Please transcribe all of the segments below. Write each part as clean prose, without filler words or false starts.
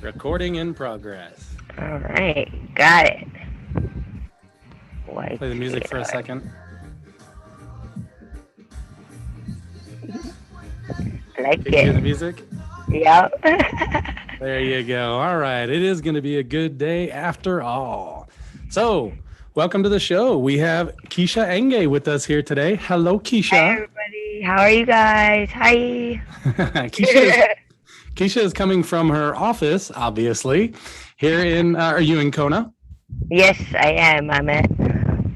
Recording in progress. All right, got it. Play the music for a second. I like Can you hear the it. music? Yep. There you go. All right. It is going to be a good day after all. So, welcome to the show. We have Keisha Angay with us here today. Hello, Hi, Keisha. everybody. How are you guys? Hi. Keisha is coming from her office, obviously. Here in are you in Kona? Yes, I am. I'm at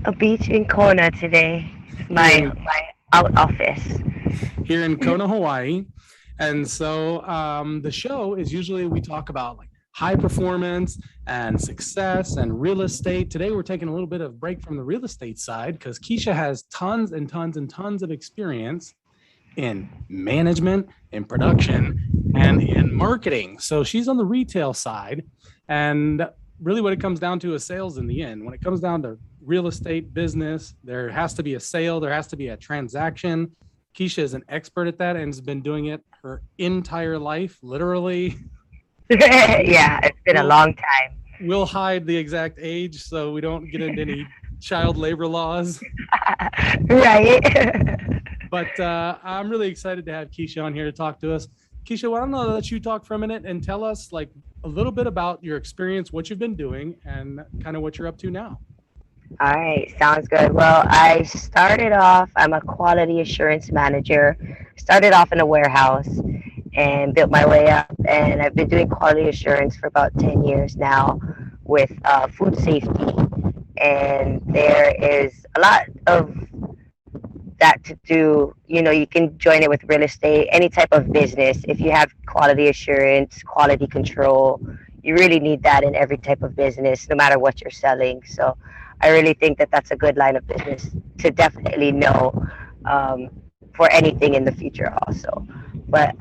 a beach in Kona today. It's Here my in my out office. here in Kona, Hawaii. And so the show is usually we talk about like high performance and success and real estate. Today we're taking a little bit of break from the real estate side because Keisha has tons and tons and tons of experience in management, in production, and in marketing. So she's on the retail side. And really what it comes down to is sales in the end. When it comes down to real estate business, there has to be a sale, there has to be a transaction. Keisha is an expert at that and has been doing it her entire life, literally. Yeah, it's been a We'll, long time. we'll hide the exact age so we don't get into any child labor laws. Right. But I'm really excited to have Keisha on here to talk to us. Keisha, why don't I let you talk for a minute and tell us like a little bit about your experience, what you've been doing, and kind of what you're up to now. All right, sounds good. Well, I'm a quality assurance manager. Started off in a warehouse and built my way up. And I've been doing quality assurance for about 10 years now with food safety. And there is a lot of that to do. You know, you can join it with real estate, any type of business. If you have quality assurance, quality control, you really need that in every type of business, no matter what you're selling. So I really think that that's a good line of business to definitely know um, for anything in the future also. But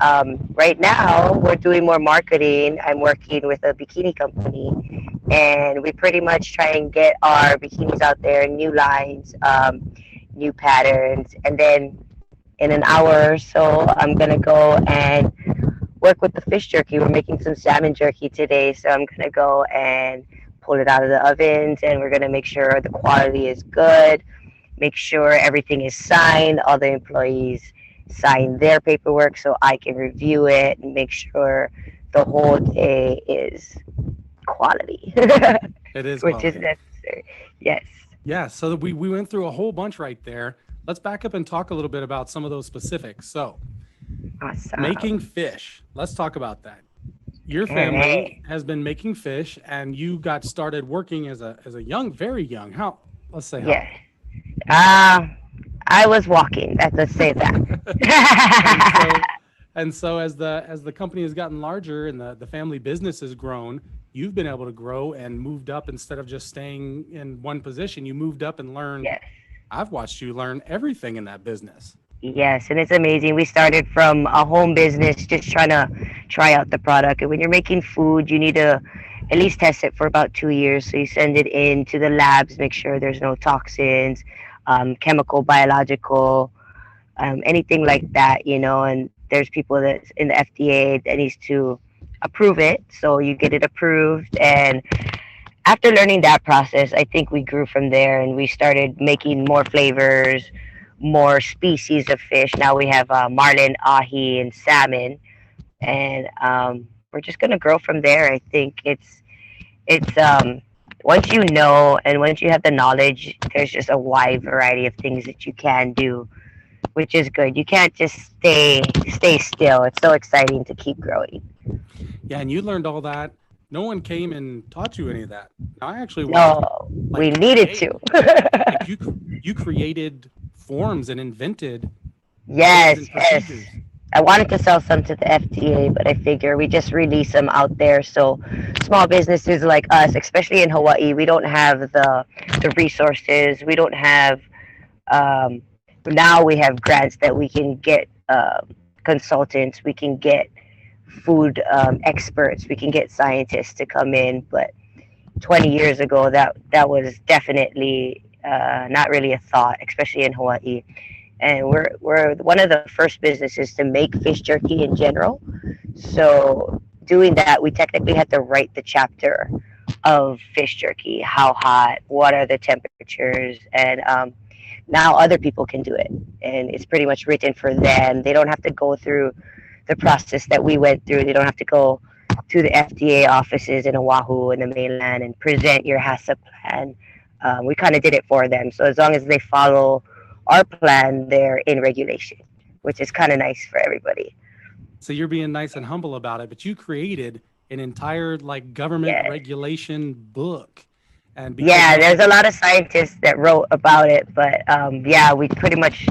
right now, we're doing more marketing. I'm working with a bikini company, and we pretty much try and get our bikinis out there, new lines, new patterns. And then in an hour or so, I'm going to go and work with the fish jerky. We're making some salmon jerky today, so I'm going to go and pull it out of the ovens, and we're going to make sure the quality is good, make sure everything is signed, all the employees sign their paperwork so I can review it and make sure the whole day is quality, It is which is quality. necessary. Yes. Yeah, so we went through a whole bunch right there. Let's back up and talk a little bit about some of those specifics. So, Awesome. making fish. Let's talk about that. Your All family right. has been making fish and you got started working as a young, very young. How, let's say how Yes. old? Uh, I was walking. Let's say and that. so as the company has gotten larger and the family business has grown, you've been able to grow and moved up instead of just staying in one position. You moved up and learned. Yes. I've watched you learn everything in that business. Yes, and it's amazing. We started from a home business, just trying to try out the product. And when you're making food, you need to at least test it for about 2 years. So you send it in to the labs, make sure there's no toxins, chemical, biological, anything like that, you know. And there's people that's in the FDA that needs to approve it. So you get it approved. And after learning that process, I think we grew from there and we started making more flavors, more species of fish. Now we have marlin, ahi, and salmon, and we're just gonna grow from there. I think it's once you know and once you have the knowledge, there's just a wide variety of things that you can do, which is good. You can't just stay still. It's so exciting to keep growing. Yeah, and you learned all that. No one came and taught you any of that. I actually watched you No, we like needed create, to. like you created forms and invented ways Yes, and yes. procedures. I wanted to sell some to the FDA, but I figure we just release them out there so small businesses like us, especially in Hawaii, we don't have the resources. We don't have um, now we have grants that we can get consultants, we can get food experts, we can get scientists to come in. But 20 years ago, that was definitely not really a thought, especially in Hawaii. And we're one of the first businesses to make fish jerky in general. So doing that, we technically had to write the chapter of fish jerky, how hot, what are the temperatures, and now other people can do it, and it's pretty much written for them. They don't have to go through the process that we went through. They don't have to go to the FDA offices in Oahu and the mainland and present your HACCP plan. We kind of did it for them. So as long as they follow our plan, they're in regulation, which is kind of nice for everybody. So you're being nice and humble about it, but you created an entire like government regulation book. And yeah, there's a lot of scientists that wrote about it, but yeah, we pretty much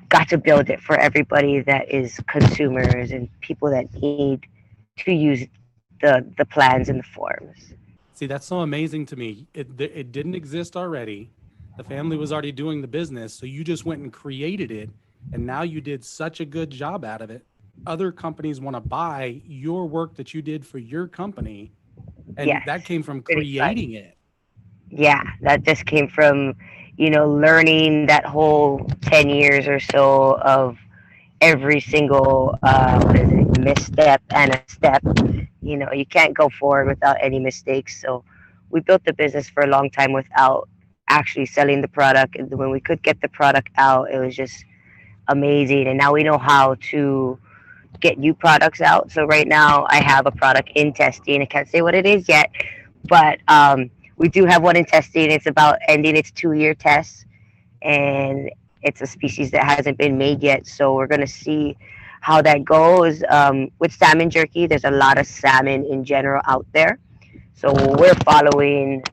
got to build it for everybody that is consumers and people that need to use the plans and the forms. See, that's so amazing to me. It didn't exist already. The family was already doing the business, so you just went and created it, and now you did such a good job out of it. Other companies want to buy your work that you did for your company, and that came from creating it. Yeah, that just came from, learning that whole 10 years or so of every single misstep and a step. You can't go forward without any mistakes. So we built the business for a long time without actually selling the product. And when we could get the product out, it was just amazing. And now we know how to get new products out. So right now I have a product in testing. I can't say what it is yet, but we do have one in testing. It's about ending its 2-year test, and it's a species that hasn't been made yet. So we're going to see how that goes. With salmon jerky, there's a lot of salmon in general out there. So we're following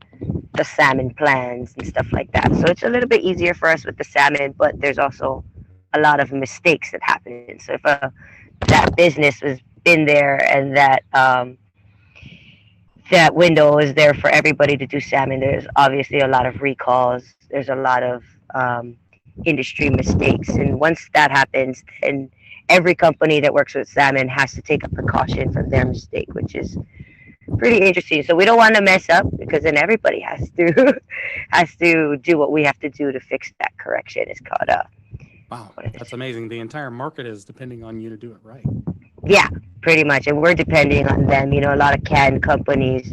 the salmon plans and stuff like that. So it's a little bit easier for us with the salmon, but there's also a lot of mistakes that happen. So if that business has been there and that window is there for everybody to do salmon, there's obviously a lot of recalls. There's a lot of industry mistakes. And once that happens, then every company that works with salmon has to take a precaution for their mistake, which is pretty interesting. So we don't want to mess up, because then everybody has to do what we have to do to fix that correction. It's called wow, that's amazing. The entire market is depending on you to do it right. Yeah, pretty much. And we're depending on them. A lot of canned companies,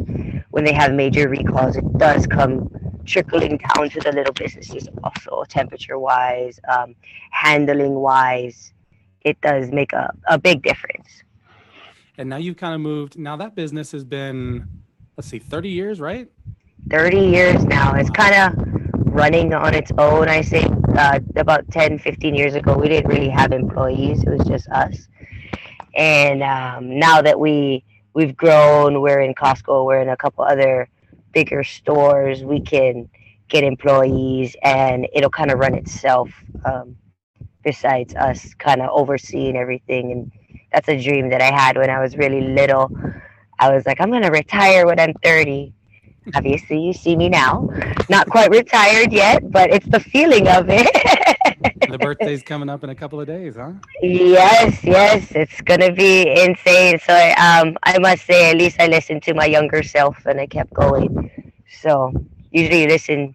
when they have major recalls, it does come trickling down to the little businesses also, temperature wise, handling wise. It does make a big difference. And now you've kind of moved. Now that business has been, 30 years, right? 30 years now. It's kind of running on its own. I say about 10, 15 years ago, we didn't really have employees. It was just us. And now that we've grown, we're in Costco, we're in a couple other bigger stores, we can get employees and it'll kind of run itself, besides us kind of overseeing everything. And that's a dream that I had when I was really little. I was like, I'm going to retire when I'm 30. Obviously, you see me now. Not quite retired yet, but it's the feeling of it. The birthday's coming up in a couple of days, huh? Yes. It's going to be insane. So I must say, at least I listened to my younger self and I kept going. So usually you listen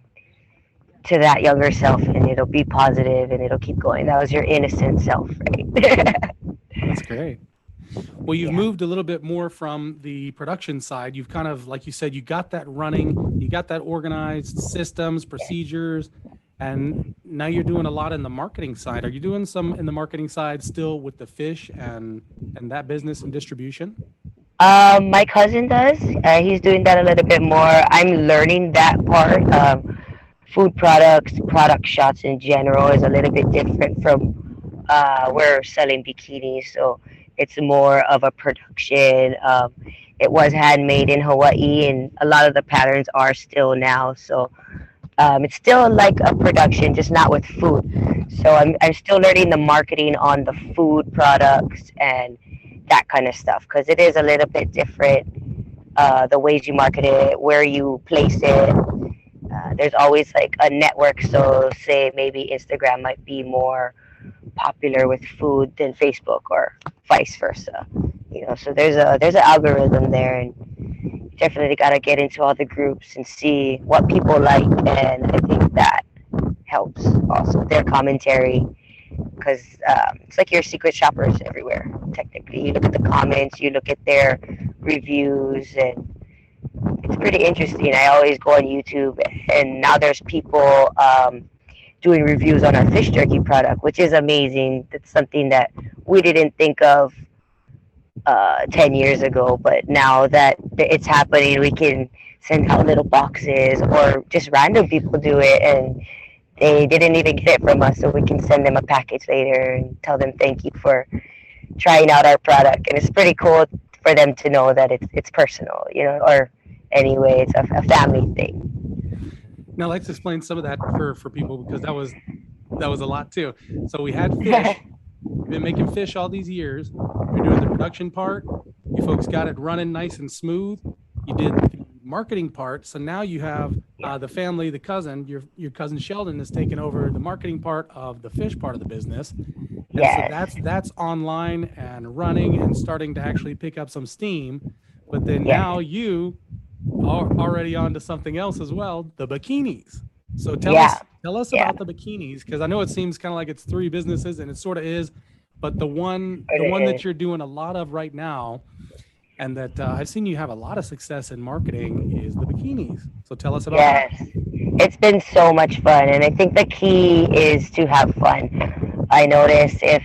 to that younger self and it'll be positive and it'll keep going. That was your innocent self, right? That's great. Well, you've moved a little bit more from the production side. You've kind of, like you said, you got that running, you got that organized systems, procedures, and now you're doing a lot in the marketing side. Are you doing some in the marketing side still with the fish and that business and distribution? My cousin does. He's doing that a little bit more. I'm learning that part. Food products, product shots in general is a little bit different from we're selling bikinis, so it's more of a production. It was handmade in Hawaii, and a lot of the patterns are still now. So it's still like a production, just not with food. So I'm still learning the marketing on the food products and that kind of stuff, because it is a little bit different. The ways you market it, where you place it. There's always like a network. So say maybe Instagram might be more popular with food than Facebook, or vice versa. So there's an algorithm there, and you definitely got to get into all the groups and see what people like. And I think that helps also, their commentary, because it's like your secret shoppers everywhere. Technically, you look at the comments, you look at their reviews, and it's pretty interesting. I always go on YouTube, and now there's people doing reviews on our fish jerky product, which is amazing. That's something that we didn't think of 10 years ago, but now that it's happening, we can send out little boxes, or just random people do it, and they didn't even get it from us, so we can send them a package later and tell them thank you for trying out our product. And it's pretty cool for them to know that it's personal, or anyway, it's a family thing. Now let's explain some of that for people, because that was a lot too. So we had fish. You've been making fish all these years. You're doing the production part. You folks got it running nice and smooth. You did the marketing part. So now you have the family, the cousin, your cousin Sheldon has taken over the marketing part of the fish part of the business. And Yes. so that's online and running and starting to actually pick up some steam. But then Yes. now you are already on to something else as well, the bikinis. So tell Yeah. us Yeah. about the bikinis, because I know it seems kind of like it's three businesses, and it sort of is, but It the one is. that you're doing a lot of right now, and that I've seen you have a lot of success in marketing, is the bikinis. So tell us about that. Yes. It's been so much fun, and I think the key is to have fun. I notice if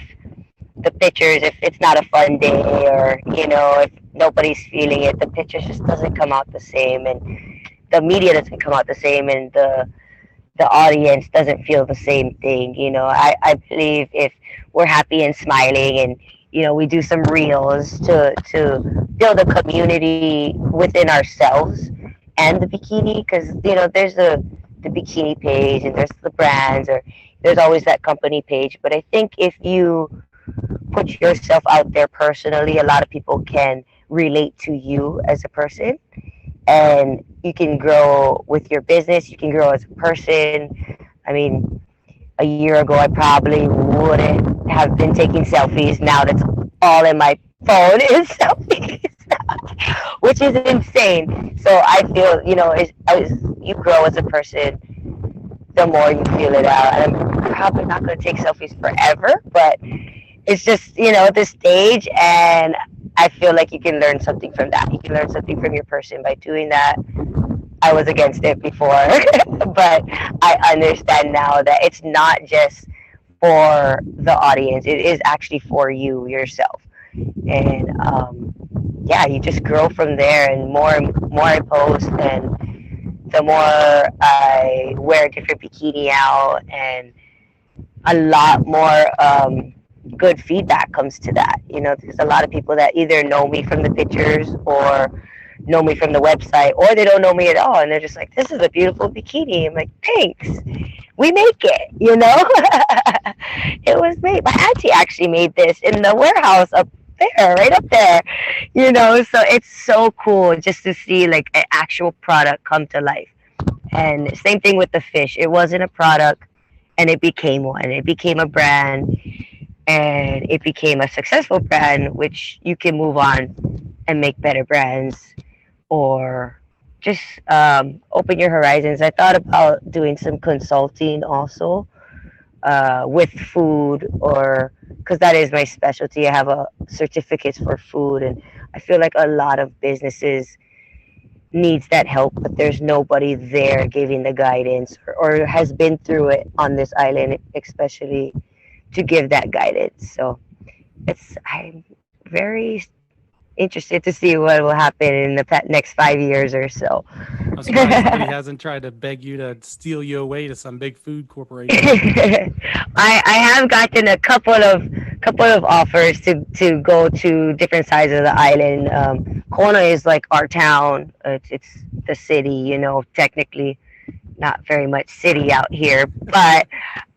the pictures, if it's not a fun day, or if nobody's feeling it, the picture just doesn't come out the same, and the media doesn't come out the same, and the audience doesn't feel the same thing. I believe if we're happy and smiling, and we do some reels to build a community within ourselves and the bikini, because there's the bikini page, and there's the brands, or there's always that company page. But I think if you put yourself out there personally, a lot of people can relate to you as a person, and you can grow with your business, you can grow as a person. I mean, a year ago I probably wouldn't have been taking selfies. Now that's all in my phone is selfies, which is insane. So I feel, as you grow as a person, the more you feel it out. And I'm probably not going to take selfies forever, but it's just, the stage, and I feel like you can learn something from that. You can learn something from your person by doing that. I was against it before, but I understand now that it's not just for the audience. It is actually for you yourself. And yeah, you just grow from there, and more I post, and the more I wear a different bikini out, and a lot more good feedback comes to that. There's a lot of people that either know me from the pictures, or know me from the website, or they don't know me at all, and they're just like, "This is a beautiful bikini." I'm like, "Thanks. We make it." It was made. My auntie actually made this in the warehouse up there, right up there. So it's so cool just to see like an actual product come to life. And same thing with the fish. It wasn't a product, and it became one. It became a brand, and it became a successful brand, which you can move on and make better brands, or just open your horizons. I thought about doing some consulting also, with food, or because that is my specialty. I have a certificates for food, and I feel like a lot of businesses needs that help, but there's nobody there giving the guidance, or has been through it on this island, especially to give that guidance. So I'm very interested to see what will happen in the next 5 years or so. I'm surprised somebody hasn't tried to beg you to steal you away to some big food corporation. I have gotten a couple of offers to go to different sides of the island. Kona is like our town. It's the city, technically not very much city out here, but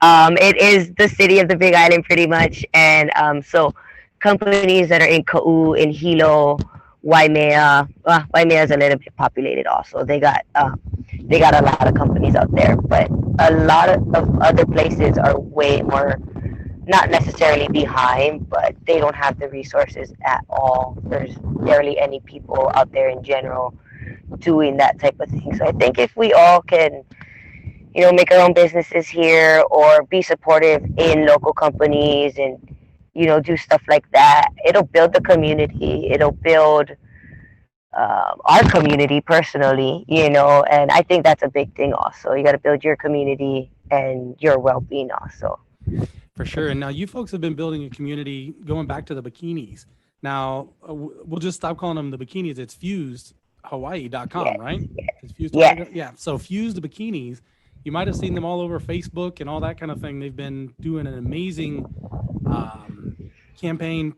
it is the city of the Big Island pretty much. And so companies that are in Kau, in Hilo, Waimea. Waimea is a little bit populated also. They got a lot of companies out there, but a lot of other places are way more, not necessarily behind, but they don't have the resources at all. There's barely any people out there in general doing that type of thing. So I think if we all can, make our own businesses here, or be supportive in local companies, and do stuff like that, it'll build the community. It'll build our community personally, and I think that's a big thing also. You got to build your community and your well-being also. For sure. And now you folks have been building a community going back to the bikinis. Now, we'll just stop calling them the bikinis. It's fusedhawaii.com, Yes, right? It's fused yes. Hawaii. Yeah. So fused bikinis, you might have seen them all over Facebook and all that kind of thing. They've been doing an amazing campaign,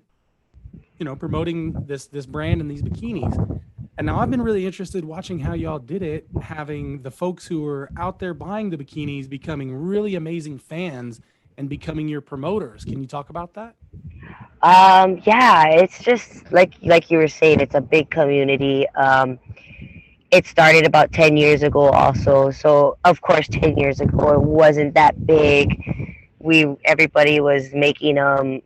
promoting this brand and these bikinis. And now I've been really interested watching how y'all did it, having the folks who were out there buying the bikinis becoming really amazing fans and becoming your promoters. Can you talk about that? Yeah, it's just like you were saying, it's a big community. It started about 10 years ago also. So of course 10 years ago it wasn't that big. Everybody was making them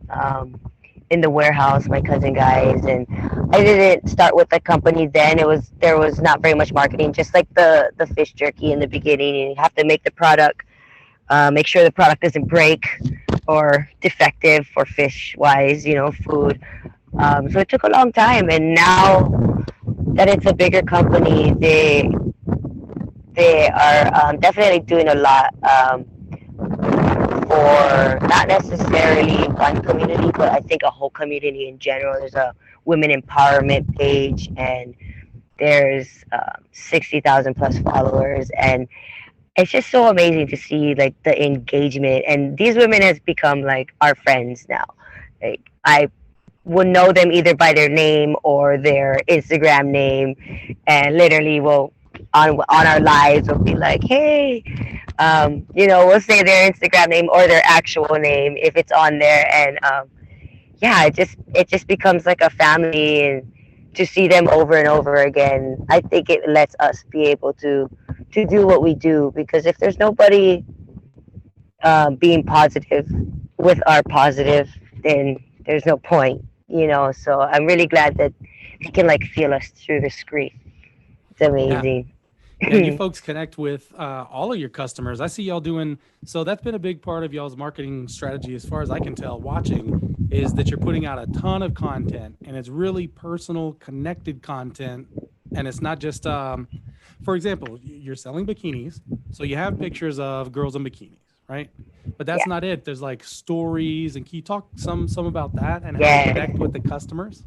in the warehouse, my cousin guys, and I didn't start with the company then. There was not very much marketing, just like the fish jerky in the beginning. You have to make the product, make sure the product doesn't break or defective for fish wise, food. So it took a long time, and now that it's a bigger company, they are definitely doing a lot for not necessarily one community, but I think a whole community in general. There's a women empowerment page, and there's 60,000 plus followers, and it's just so amazing to see like the engagement. And these women has become like our friends now. Like I will know them either by their name or their Instagram name, and literally will on our lives will be like, hey, we'll say their Instagram name or their actual name if it's on there, and yeah, it just becomes like a family, and to see them over and over again, I think it lets us be able to do what we do, because if there's nobody being positive with our positive, then there's no point. So I'm really glad that they can like feel us through the screen. It's Yeah. amazing. Yeah, and you folks connect with all of your customers. I see y'all doing so. That's been a big part of y'all's marketing strategy, as far as I can tell. Watching is that you're putting out a ton of content, and it's really personal, connected content, and it's not just. For example, you're selling bikinis, so you have pictures of girls in bikinis, right? But that's Yeah. not it. There's like stories, and can you talk some about that and how you Yeah. connect with the customers?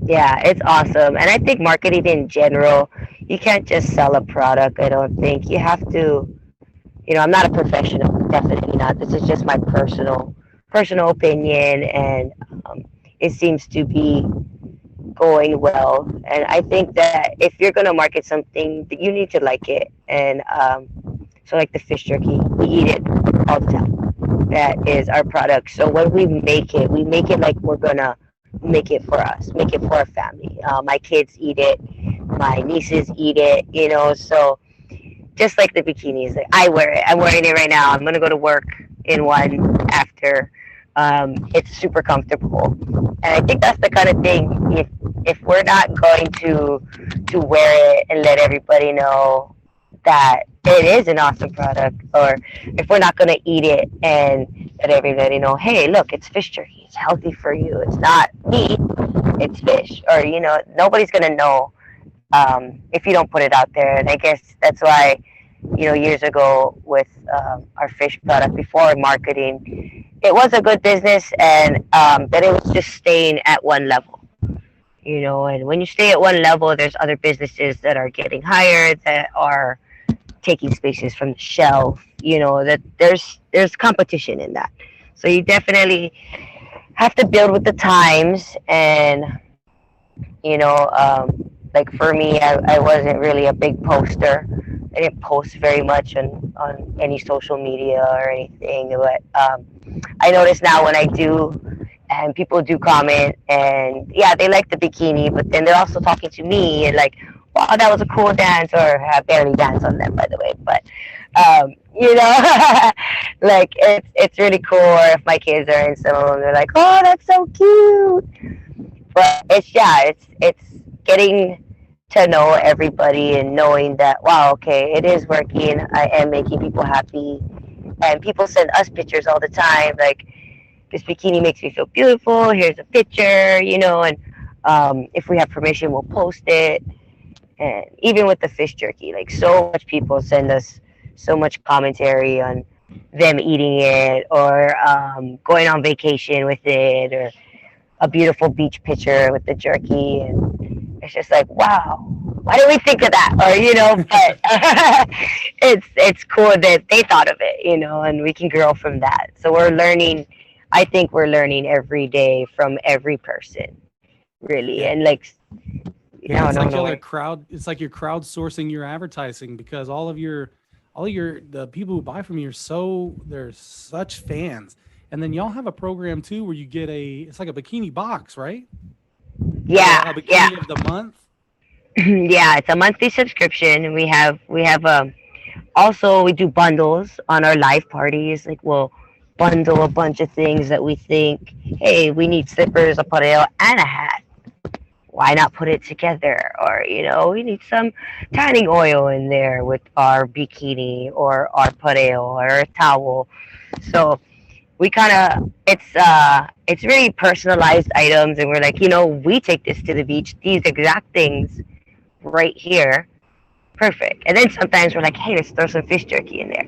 Yeah, it's awesome. And I think marketing in general, you can't just sell a product. I don't think you have to. I'm not a professional, definitely not. This is just my personal opinion, and it seems to be going well. And I think that if you're gonna market something, you need to like it. And so, like the fish jerky, we eat it all the time. That is our product. So when we make it like we're gonna make it for us, make it for our family. My kids eat it, my nieces eat it. So just like the bikinis, like I wear it. I'm wearing it right now. I'm gonna go to work in one after. It's super comfortable, and I think that's the kind of thing. If we're not going to wear it and let everybody know that it is an awesome product, or if we're not gonna eat it and let everybody know, hey, look, it's fish jerky. It's healthy for you. It's not meat. It's fish. Or nobody's gonna know if you don't put it out there. And I guess that's why, years ago with our fish product, before marketing, it was a good business, and that it was just staying at one level. And when you stay at one level, there's other businesses that are getting hired, that are taking spaces from the shelf. That there's competition in that. So you definitely have to build with the times, and like for me, I wasn't really a big poster. I didn't post very much on any social media or anything, but I notice now when I do, and people do comment, and yeah, they like the bikini, but then they're also talking to me and like, wow, that was a cool dance, or I barely dance on them, by the way, but like it's really cool. Or if my kids are in some of them, they're like, oh, that's so cute. But it's getting to know everybody and knowing that, wow, okay, it is working. I am making people happy, and people send us pictures all the time, like, this bikini makes me feel beautiful. Here's a picture, and If we have permission, we'll post it. And even with the fish jerky, like so much people send us so much commentary on them eating it, or going on vacation with it, or a beautiful beach picture with the jerky. And it's just like, wow, why did we think of that? Or but it's cool that they thought of it, and we can grow from that. So we're learning. I think we're learning every day from every person, really. Yeah. And like, Yeah, no, it's no, like no. it's like you're crowdsourcing your advertising because all your the people who buy from you they're such fans. And then y'all have a program too where you get it's like a bikini box, right? Like a Yeah, yeah. bikini of the month. Yeah, it's a monthly subscription, and we have also we do bundles on our live parties. Like we'll bundle a bunch of things that we think, hey, we need slippers, a pareo, and a hat. Why not put it together? Or we need some tanning oil in there with our bikini or our pareo or a towel. So we kind of it's really personalized items, and we're like, we take this to the beach, these exact things right here. Perfect. And then sometimes we're like, hey, let's throw some fish jerky in there.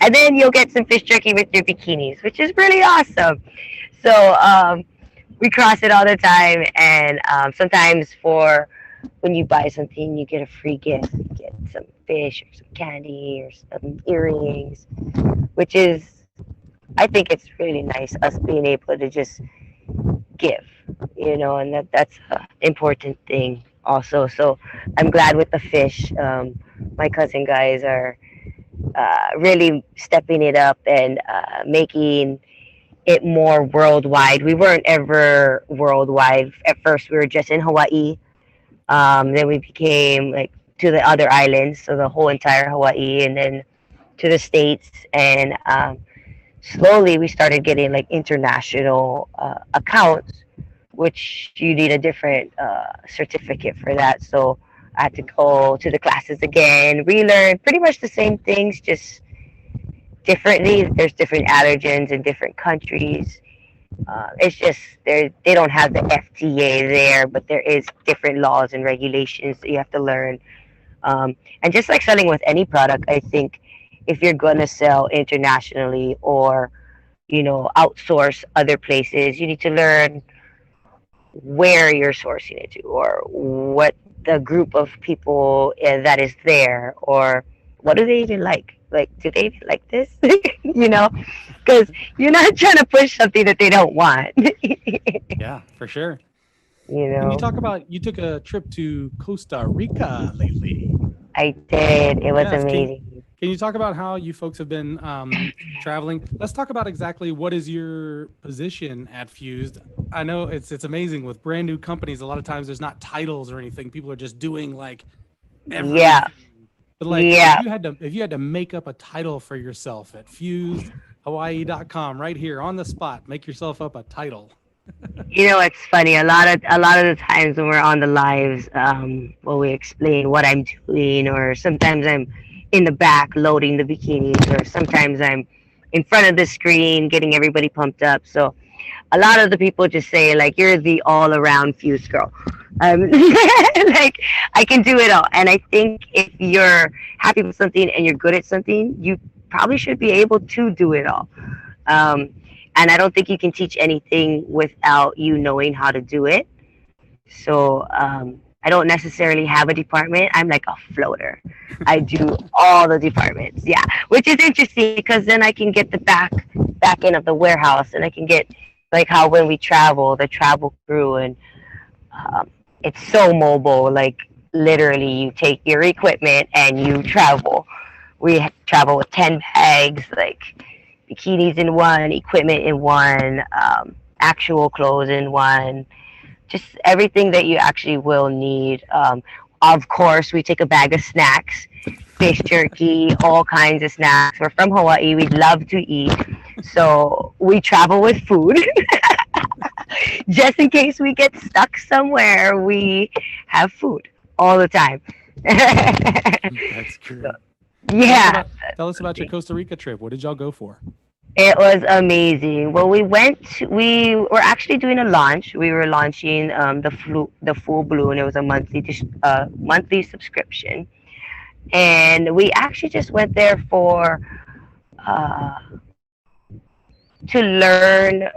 And then you'll get some fish jerky with your bikinis, which is really awesome. So we cross it all the time. And sometimes for when you buy something, you get a free gift. You get some fish or some candy or some earrings, which is, I think it's really nice us being able to just give, and that's an important thing also. So I'm glad with the fish. My cousin guys are really stepping it up and making it more worldwide. We weren't ever worldwide. At first, we were just in Hawaii. Then we became like to the other islands, so the whole entire Hawaii, and then to the States. And slowly we started getting like international accounts, which you need a different certificate for that. So I had to go to the classes again, relearn pretty much the same things, just differently. There's different allergens in different countries. It's just they don't have the FDA there, but there is different laws and regulations that you have to learn. And just like selling with any product, I think if you're going to sell internationally or outsource other places, you need to learn where you're sourcing it to, or what the group of people that is there, or what do they even like do they even like this? Because you're not trying to push something that they don't want. Yeah, for sure. you Can you know talk about you took a trip to Costa Rica lately? I did. It was Yes. amazing. Can you talk about how you folks have been traveling? Let's talk about exactly what is your position at Fused. I know it's amazing with brand new companies. A lot of times there's not titles or anything. People are just doing like everything. Yeah, But like yeah. if you had to make up a title for yourself at FusedHawaii.com right here on the spot, make yourself up a title. It's funny. A lot of the times when we're on the lives, when we explain what I'm doing, or sometimes I'm in the back loading the bikinis, or sometimes I'm in front of the screen getting everybody pumped up. So a lot of the people just say like, you're the all around Fuse girl. Like I can do it all. And I think if you're happy with something and you're good at something, you probably should be able to do it all. Um, and I don't think you can teach anything without you knowing how to do it. So I don't necessarily have a department. I'm like a floater. I do all the departments. Yeah, which is interesting because then I can get the back end of the warehouse, and I can get like how when we travel, the travel crew, and it's so mobile. Like literally, you take your equipment and you travel. We travel with 10 bags, like bikinis in one, equipment in one, actual clothes in one, just everything that you actually will need. Of course, we take a bag of snacks, fish jerky, all kinds of snacks. We're from Hawaii. We love to eat. So we travel with food. Just in case we get stuck somewhere, we have food all the time. That's great. Tell us Yeah. about, tell us about your Costa Rica trip. What did y'all go for? It was amazing. Well, we were actually doing a launch. We were launching the full balloon. It was a monthly subscription, and we actually just went there for uh, to learn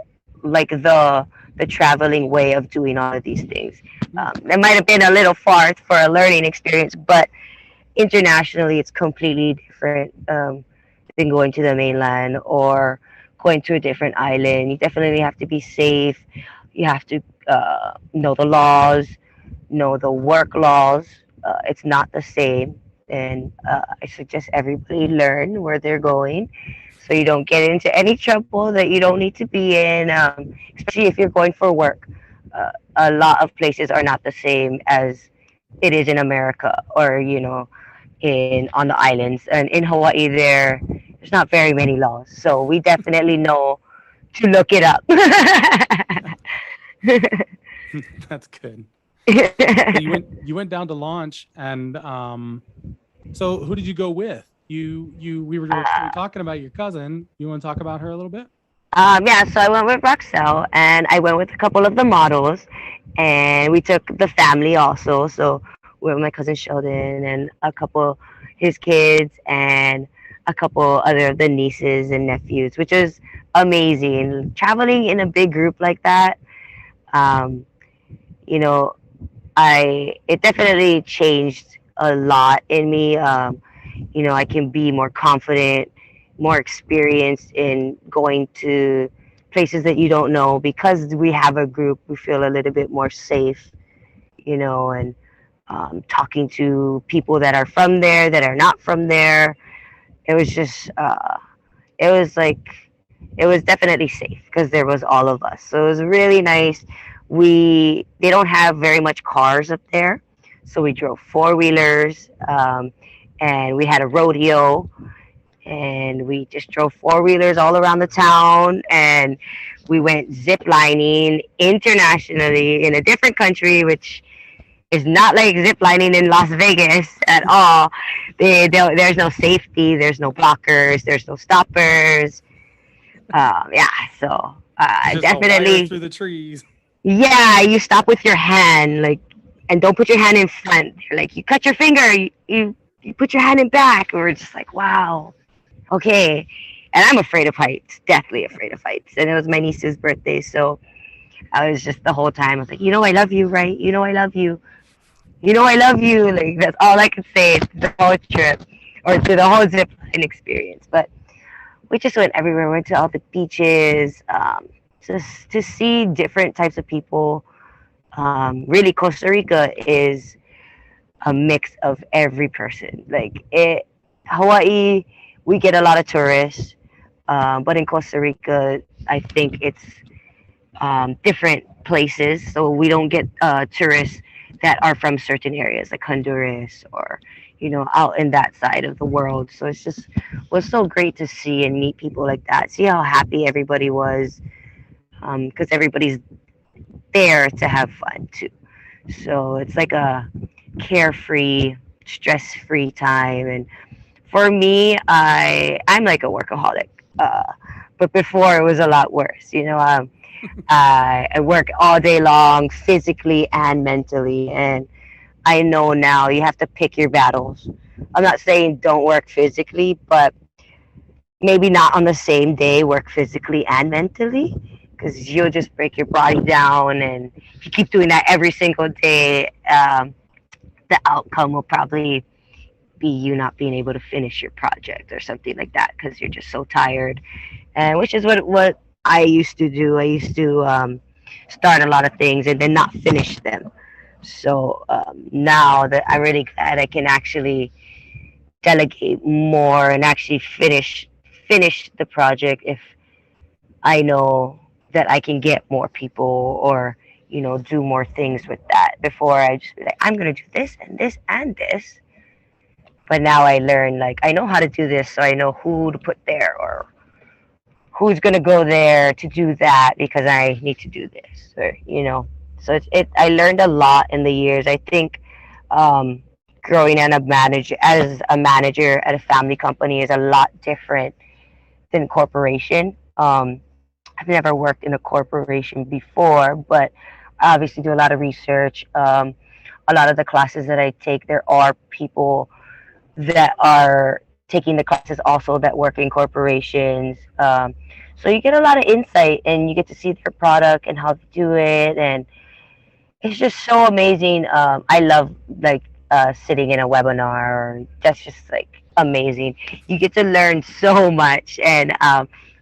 like the traveling way of doing all of these things. It might have been a little far for a learning experience, but internationally, it's completely different than going to the mainland or going to a different island. You definitely have to be safe. You have to know the laws, know the work laws. It's not the same. And I suggest everybody learn where they're going so you don't get into any trouble that you don't need to be in, especially if you're going for work. A lot of places are not the same as it is in America or, in on the islands. And in Hawaii, there's not very many laws. So we definitely know to look it up. That's good. So you went down to launch, and so who did you go with? We were talking about your cousin. You want to talk about her a little bit? Yeah, so I went with Roxelle and I went with a couple of the models and we took the family also. So we went with my cousin Sheldon and a couple his kids and a couple other of the nieces and nephews, which was amazing. Traveling in a big group like that, um, you know, I it definitely changed a lot in me. I can be more confident, more experienced in going to places that you don't know because we have a group. We feel a little bit more safe, and talking to people that are from there, that are not from there. It was just, it was like, it was definitely safe because there was all of us. So it was really nice. They don't have very much cars up there, so we drove four wheelers, and we had a rodeo, and we just drove four wheelers all around the town, and we went zip lining internationally in a different country, which is not like zip lining in Las Vegas at all. There's no safety, there's no blockers, there's no stoppers. Yeah, so Just a wire definitely, through the trees. yeah, you stop with your hand, like, and don't put your hand in front. Like, you cut your finger, you put your hand in back. And we're just like, wow, okay. And I'm afraid of heights, deathly afraid of heights. And it was my niece's birthday, so I was just the whole time, I was like, I love you, right? I love you. I love you. Like, that's all I could say to the whole trip or to the whole zip line experience. But we just went everywhere. We went to all the beaches, to see different types of people. Really, Costa Rica is a mix of every person. Hawaii, we get a lot of tourists, but in Costa Rica, I think it's different places. So we don't get tourists that are from certain areas like Honduras or, out in that side of the world. So it's just was so great to see and meet people like that. See how happy everybody was, because everybody's there to have fun too. So it's like a carefree, stress-free time. And for me, I'm like a workaholic. But before it was a lot worse. I work all day long, physically and mentally, and I know now you have to pick your battles. I'm not saying don't work physically, but maybe not on the same day work physically and mentally, because you'll just break your body down, and if you keep doing that every single day, the outcome will probably be you not being able to finish your project or something like that because you're just so tired. And which is what I used to do. I used to start a lot of things and then not finish them. So now that I'm really glad I can actually delegate more and actually finish the project if I know that I can get more people or do more things with that. Before I just be like, I'm gonna do this and this and this, but now I learn, like, I know how to do this, so I know who to put there or who's gonna go there to do that because I need to do this, or So I learned a lot in the years. I think um, growing as a manager at a family company is a lot different worked in corporation. I've never worked in a corporation before, but I obviously do a lot of research. A lot of the classes that I take, there are people that are taking the classes also that work in corporations. So you get a lot of insight and you get to see their product and how they do it, and it's just so amazing. I love like sitting in a webinar. That's just like amazing. You get to learn so much, and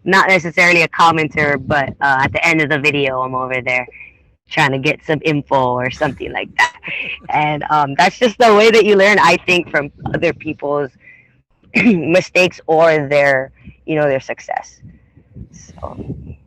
not necessarily a commenter, but at the end of the video, I'm over there trying to get some info or something like that. And that's just the way that you learn, I think, from other people's mistakes or their, their success. So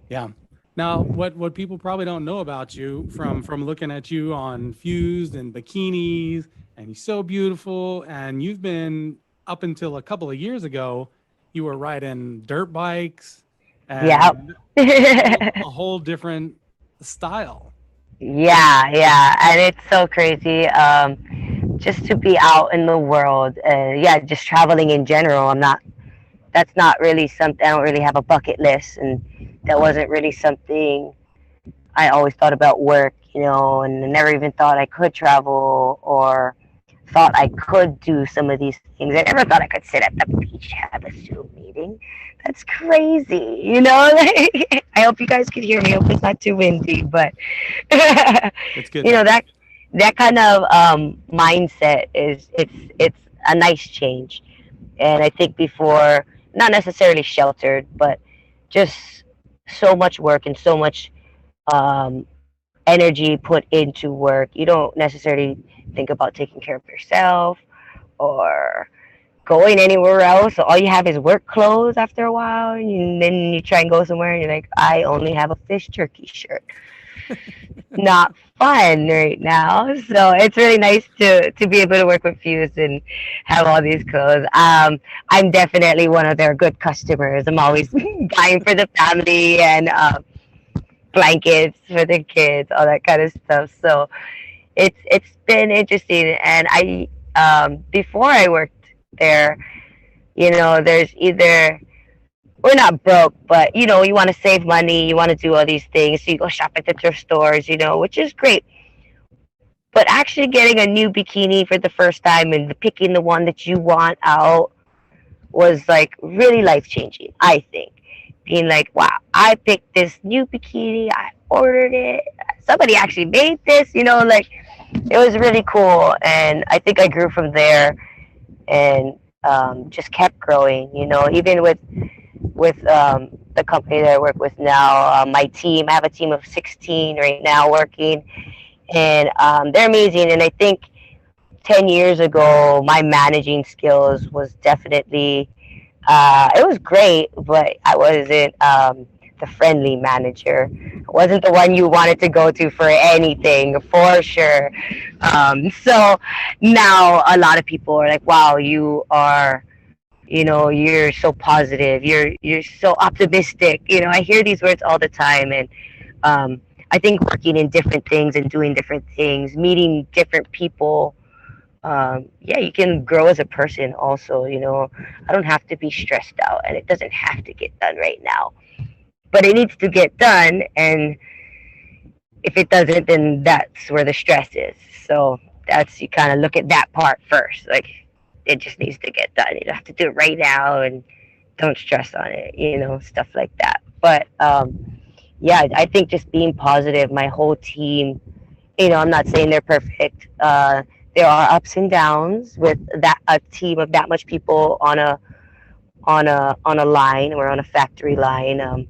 Yeah. Now, what people probably don't know about you from looking at you on Fused and Bikinis, and you're so beautiful, and you've been up until a couple of years ago, you were riding dirt bikes yeah. and a whole different style. Yeah, and it's so crazy. Just to be out in the world, yeah, just traveling in general. That's not really something. I don't really have a bucket list, and that wasn't really something I always thought about work, and I never even thought I could travel or thought I could do some of these things. I never thought I could sit at the beach, have a Zoom meeting. That's crazy, I hope you guys can hear me. I hope it's not too windy, but It's good though. that kind of mindset is it's a nice change. And I think before, not necessarily sheltered, but just so much work and so much um, energy put into work. You don't necessarily think about taking care of yourself or going anywhere else. So all you have is work clothes after a while, and then you try and go somewhere, and you're like, I only have a fish turkey shirt. Not fun right now. So it's really nice to be able to work with Fuse and have all these clothes. I'm definitely one of their good customers. I'm always buying for the family and blankets for the kids, all that kind of stuff. So it's been interesting. And I before I worked there, there's either we're not broke, but you want to save money, you want to do all these things, so you go shop at the thrift stores, which is great. But actually getting a new bikini for the first time and picking the one that you want out was like really life changing, I think. Being like, wow, I picked this new bikini, I ordered it, somebody actually made this, like it was really cool. And I think I grew from there and just kept growing, even with the company that I work with now. My team, I have a team of 16 right now working, and they're amazing. And I think 10 years ago, my managing skills was definitely, it was great, but I wasn't the friendly manager. I wasn't the one you wanted to go to for anything, for sure. So now a lot of people are like, wow, you're so positive, you're so optimistic. I hear these words all the time. And I think working in different things and doing different things, meeting different people, yeah, you can grow as a person also. I don't have to be stressed out, and it doesn't have to get done right now, but it needs to get done. And if it doesn't, then that's where the stress is. So that's, you kind of look at that part first, like it just needs to get done. You don't have to do it right now, and don't stress on it, stuff like that. But yeah, I think just being positive. My whole team, I'm not saying they're perfect. There are ups and downs with that, a team of that much people on a line or on a factory line.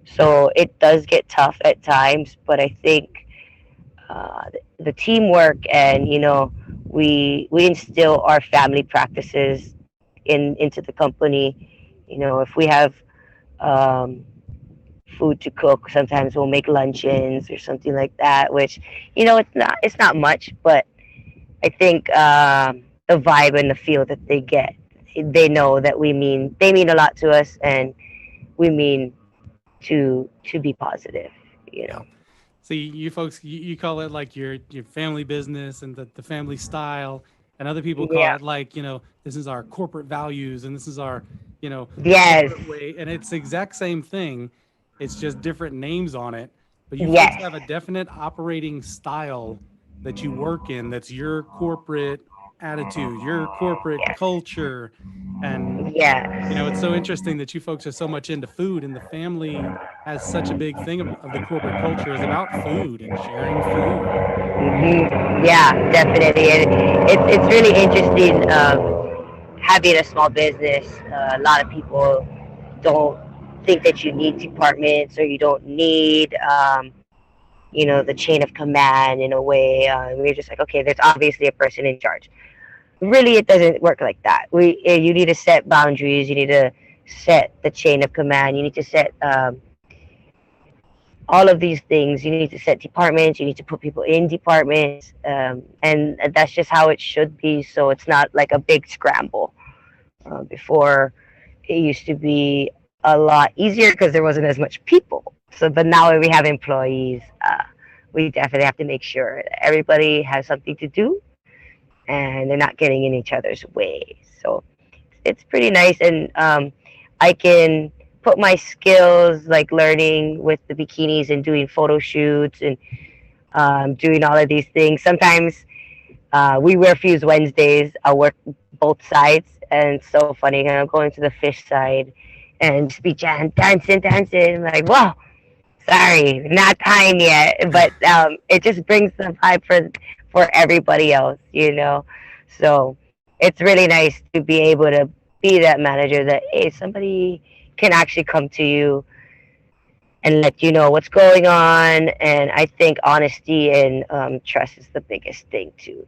So it does get tough at times, but I think the teamwork, and we instill our family practices into the company. If we have um, food to cook, sometimes we'll make luncheons or something like that. Which it's not much, but I think the vibe and the feel that they get, they know that they mean a lot to us, and we mean to be positive. You Yeah. know. See, you folks, you call it like your family business and the family style. and other people call Yeah. it like, this is our corporate values and this is our, Yes. corporate way. And it's the exact same thing. It's just different names on it. But you folks Yes. have a definite operating style that you work in that's your corporate attitude, your corporate culture. And it's Yes. so interesting that you folks are so much into food, and the family has such a big thing of the corporate culture is about food and sharing food. Yeah, definitely. And it's really interesting having a small business. A lot of people don't think that you need departments or you don't need, the chain of command in a way. We're just like, okay, there's obviously a person in charge. Really, it doesn't work like that. You need to set boundaries. You need to set the chain of command. You need to set all of these things. You need to set departments. You need to put people in departments, and that's just how it should be. So it's not like a big scramble. Before, it used to be a lot easier because there wasn't as much people. So, but now that we have employees, we definitely have to make sure that everybody has something to do and they're not getting in each other's way. So it's pretty nice, and I can put my skills like learning with the bikinis and doing photo shoots and doing all of these things. Sometimes we wear Fuse Wednesdays. I'll work both sides, and it's so funny. I'm going to the fish side and just be dancing. Like, whoa, sorry, not time yet. But it just brings the vibe for everybody else. So it's really nice to be able to be that manager that, hey, somebody can actually come to you and let you know what's going on. And I think honesty and trust is the biggest thing too.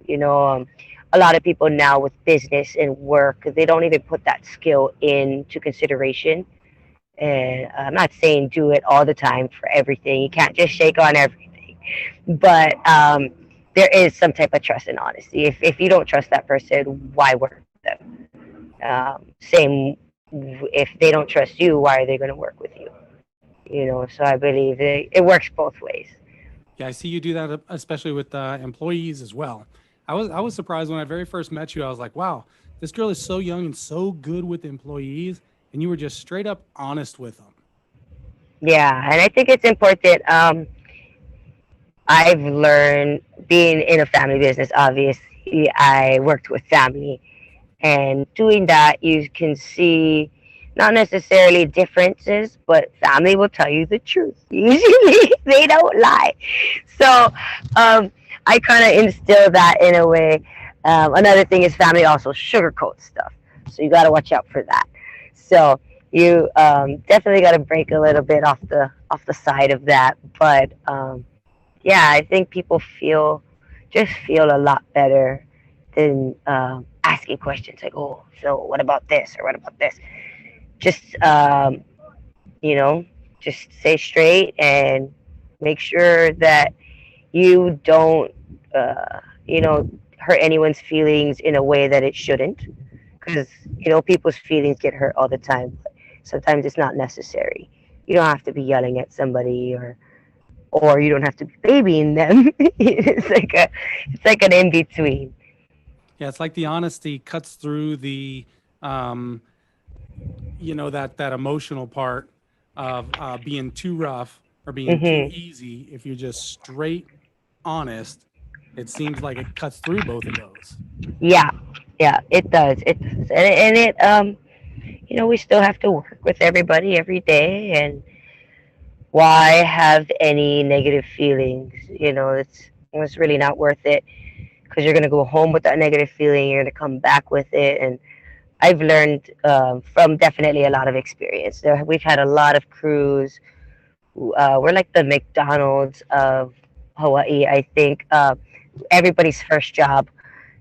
A lot of people now with business and work, they don't even put that skill into consideration. And I'm not saying do it all the time for everything. You can't just shake on everything, but there is some type of trust and honesty. If you don't trust that person, why work with them? Same, if they don't trust you, why are they going to work with you? So I believe it works both ways. Yeah, I see you do that, especially with employees as well. I was surprised when I very first met you. I was like, wow, this girl is so young and so good with employees, and you were just straight up honest with them. Yeah, and I think it's important. I've learned being in a family business. Obviously, I worked with family, and doing that, you can see not necessarily differences, but family will tell you the truth. Usually, they don't lie. So, um, I kind of instill that in a way. Another thing is family also sugarcoats stuff, so you got to watch out for that. So you definitely got to break a little bit off the side of that, but yeah, I think people feel a lot better than asking questions like, "Oh, so what about this or what about this?" Just you know, just say straight and make sure that you don't hurt anyone's feelings in a way that it shouldn't, because people's feelings get hurt all the time. But sometimes it's not necessary. You don't have to be yelling at somebody, or you don't have to be babying them. It's like an in between. Yeah, it's like the honesty cuts through the, um, that emotional part of being too rough or being too Hmm. easy. If you're just straight honest, it seems like it cuts through both of those. Yeah, yeah, it does. It does, and we still have to work with everybody every day, and why have any negative feelings? It's really not worth it, because you're gonna go home with that negative feeling. You're gonna come back with it, and I've learned from definitely a lot of experience. We've had a lot of crews. We're like the McDonald's of Hawaii. I think everybody's first job.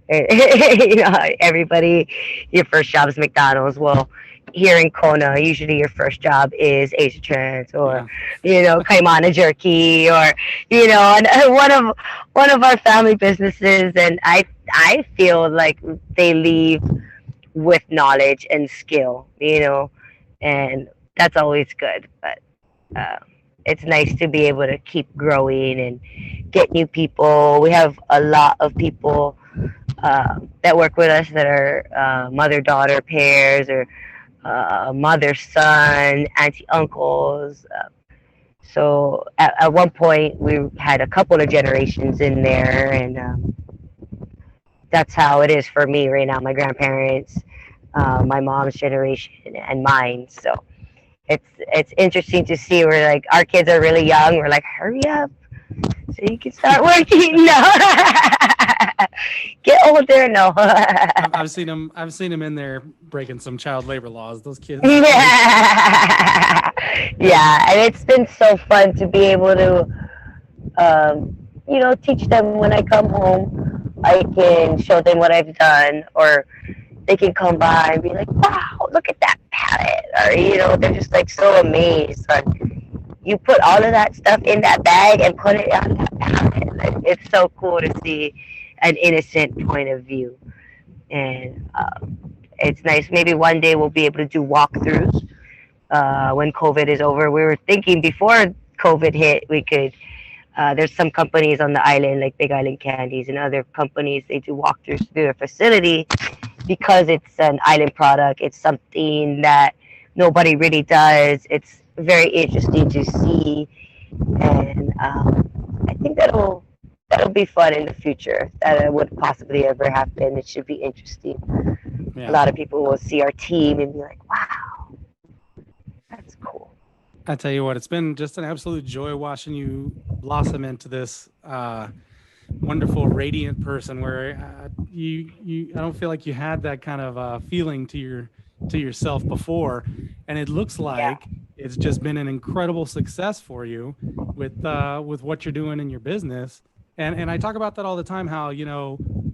Everybody, your first job is McDonald's. Well, here in Kona, usually your first job is Asia Trans, or Yeah. Kaimana Jerky, or and one of our family businesses, and I feel like they leave with knowledge and skill, and that's always good. But uh, it's nice to be able to keep growing and get new people. We have a lot of people that work with us that are mother-daughter pairs or mother-son, auntie-uncles. So at one point we had a couple of generations in there, and that's how it is for me right now. My grandparents, my mom's generation, and mine. So it's interesting to see. We're like our kids are really young. We're like, hurry up so you can start working. No, get older. No. I've seen them. I've seen them in there breaking some child labor laws. Those kids. Yeah, yeah, and it's been so fun to be able to, teach them when I come home. I can show them what I've done, or they can come by and be like, "Wow, look at that palette," or they're just like so amazed. You put all of that stuff in that bag and put it on that palette. Like, it's so cool to see an innocent point of view, and it's nice. Maybe one day we'll be able to do walkthroughs when COVID is over. We were thinking before COVID hit, we could. There's some companies on the island, like Big Island Candies and other companies, they do walkthroughs through their facility because it's an island product. It's something that nobody really does. It's very interesting to see, and I think that'll be fun in the future. That would possibly ever happen. It should be interesting. A Yeah. lot of people will see our team and be like, "Wow, that's cool." I tell you what, it's been just an absolute joy watching you blossom into this wonderful, radiant person. Where I don't feel like you had that kind of feeling to yourself before, and it looks Yeah, like it's just been an incredible success for you with what you're doing in your business. And I talk about that all the time. How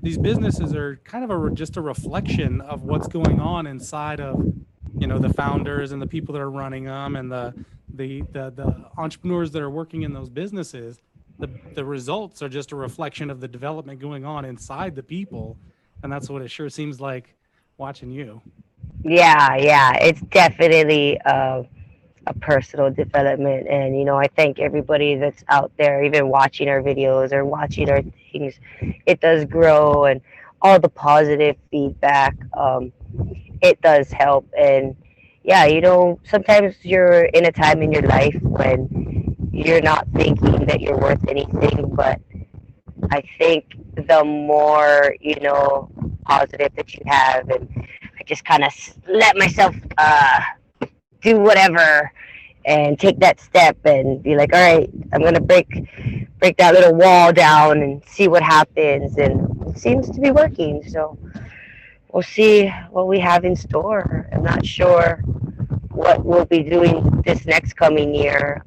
these businesses are kind of just a reflection of what's going on inside of the founders and the people that are running them, and the entrepreneurs that are working in those businesses. The results are just a reflection of the development going on inside the people, and that's what it sure seems like watching you. yeah, yeah. It's definitely a personal development, and I thank everybody that's out there, even watching our videos or watching our things. It does grow, and all the positive feedback. It does help, and yeah, sometimes you're in a time in your life when you're not thinking that you're worth anything, but I think the more positive that you have, and I just kind of let myself do whatever and take that step and be like, all right, I'm gonna break that little wall down and see what happens, and it seems to be working. So we'll see what we have in store. I'm not sure what we'll be doing this next coming year,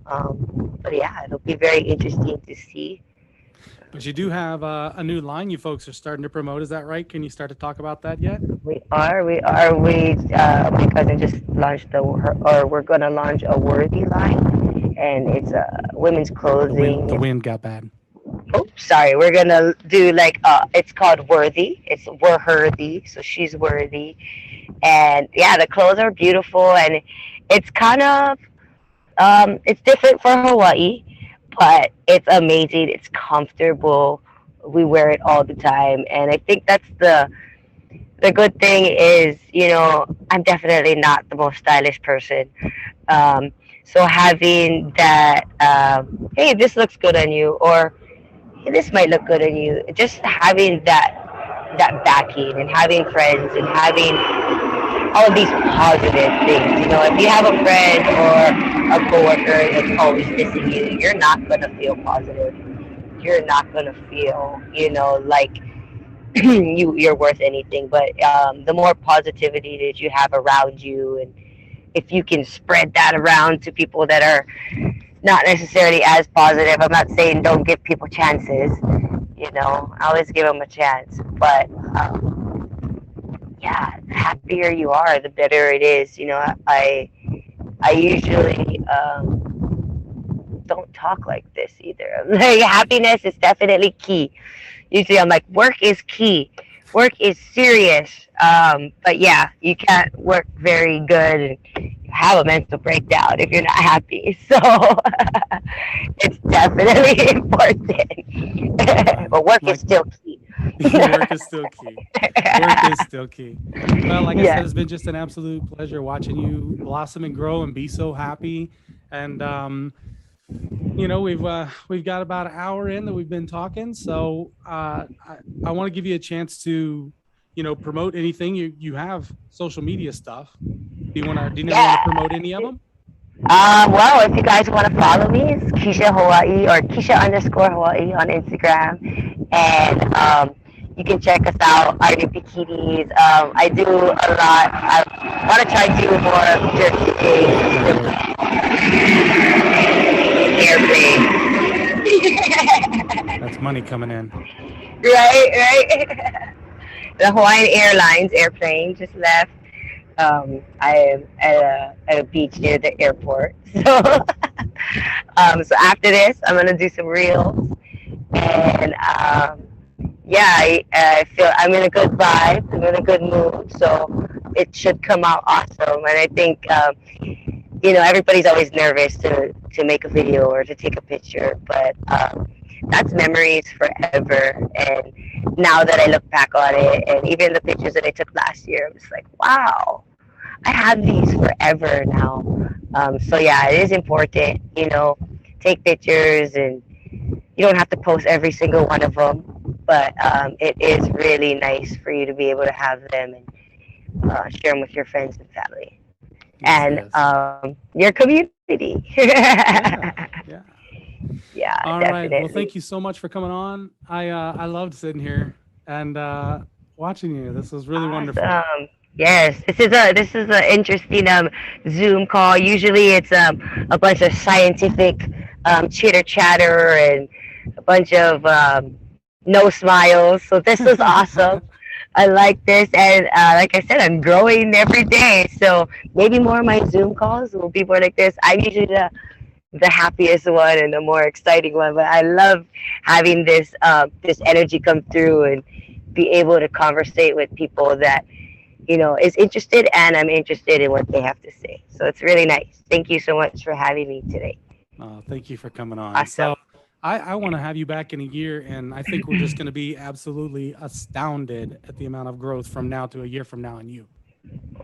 but yeah, it'll be very interesting to see. But you do have a new line you folks are starting to promote. Is that right? Can you start to talk about that yet? My cousin just launched or we're gonna launch a Worthy line, and it's women's clothing. The wind got bad. Oh, sorry. We're gonna do like it's called Worthy. We're Worthy, so she's worthy, and yeah, the clothes are beautiful, and it's kind of it's different for Hawaii, but it's amazing. It's comfortable. We wear it all the time, and I think that's the good thing is, I'm definitely not the most stylish person. So having that, hey, this looks good on you, or hey, this might look good on you. Just having that backing, and having friends, and having all of these positive things. If you have a friend or a coworker that's always dissing you, you're not gonna feel positive. You're not gonna feel, like you're worth anything. But the more positivity that you have around you, and if you can spread that around to people that are not necessarily as positive. I'm not saying don't give people chances, I always give them a chance, but yeah, the happier you are, the better it is. I usually don't talk like this either. Like, happiness is definitely key. Usually I'm like, work is key. Work is serious. But yeah, you can't work very good and have a mental breakdown if you're not happy. So it's definitely important. But work My is still key. Work is still key. Work is still key. Well, like I said, Yeah. it's been just an absolute pleasure watching you blossom and grow and be so happy. And we've got about an hour in that we've been talking, so I want to give you a chance to promote anything you have social media stuff. Do you want to Yeah. promote any of them? Well, if you guys want to follow me, it's Keisha Hawaii or Keisha underscore Hawaii on Instagram. And you can check us out, our new bikinis. I do a lot. I want to try to do more of jerky airplane. That's money coming in. Right. The Hawaiian Airlines airplane just left. I am at a beach near the airport. So, so after this, I'm gonna do some reels, and yeah, I feel I'm in a good vibe. I'm in a good mood, so it should come out awesome. And I think everybody's always nervous to make a video or to take a picture, but that's memories forever. And now that I look back on it, and even the pictures that I took last year, I'm just like, wow, I have these forever now. So yeah, it is important, take pictures, and you don't have to post every single one of them, but it is really nice for you to be able to have them and share them with your friends and family Yes, and yes. your community. Yeah, yeah. Yeah, All right. Well, thank definitely. you so much for coming on. I loved sitting here and watching you. This was really wonderful. Awesome. Yes, this is a interesting Zoom call. Usually it's a bunch of scientific chitter chatter and a bunch of no smiles. So this was awesome. I like this, and like I said, I'm growing every day. So maybe more of my Zoom calls will be more like this. I'm usually the happiest one and the more exciting one, but I love having this energy come through and be able to conversate with people that is interested, and I'm interested in what they have to say. So it's really nice. Thank you so much for having me today. Thank you for coming on. Awesome. So I want to have you back in a year, and I think we're just going to be absolutely astounded at the amount of growth from now to a year from now in you.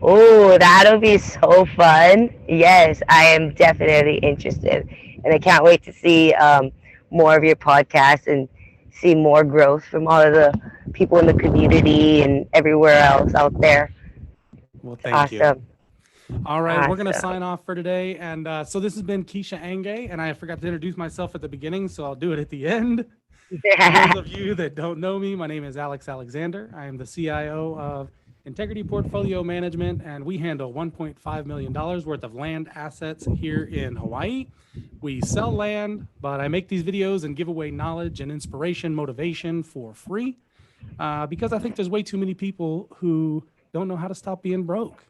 Oh, that'll be so fun. Yes, I am definitely interested. And I can't wait to see more of your podcast and see more growth from all of the people in the community and everywhere else out there. Well, It's thank you. awesome. All right, we're going to Awesome. sign off for today. And so this has been Keisha Angay, and I forgot to introduce myself at the beginning, so I'll do it at the end. For those of you that don't know me, my name is Alex Alexander. I am the CIO of Integrity Portfolio Management, and we handle $1.5 million worth of land assets here in Hawaii. We sell land, but I make these videos and give away knowledge and inspiration, motivation for free because I think there's way too many people who don't know how to stop being broke.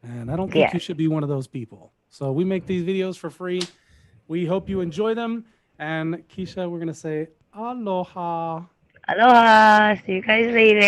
And I don't think you Yes. should be one of those people. So we make these videos for free. We hope you enjoy them. And Keisha, we're going to say aloha. Aloha. See you guys later.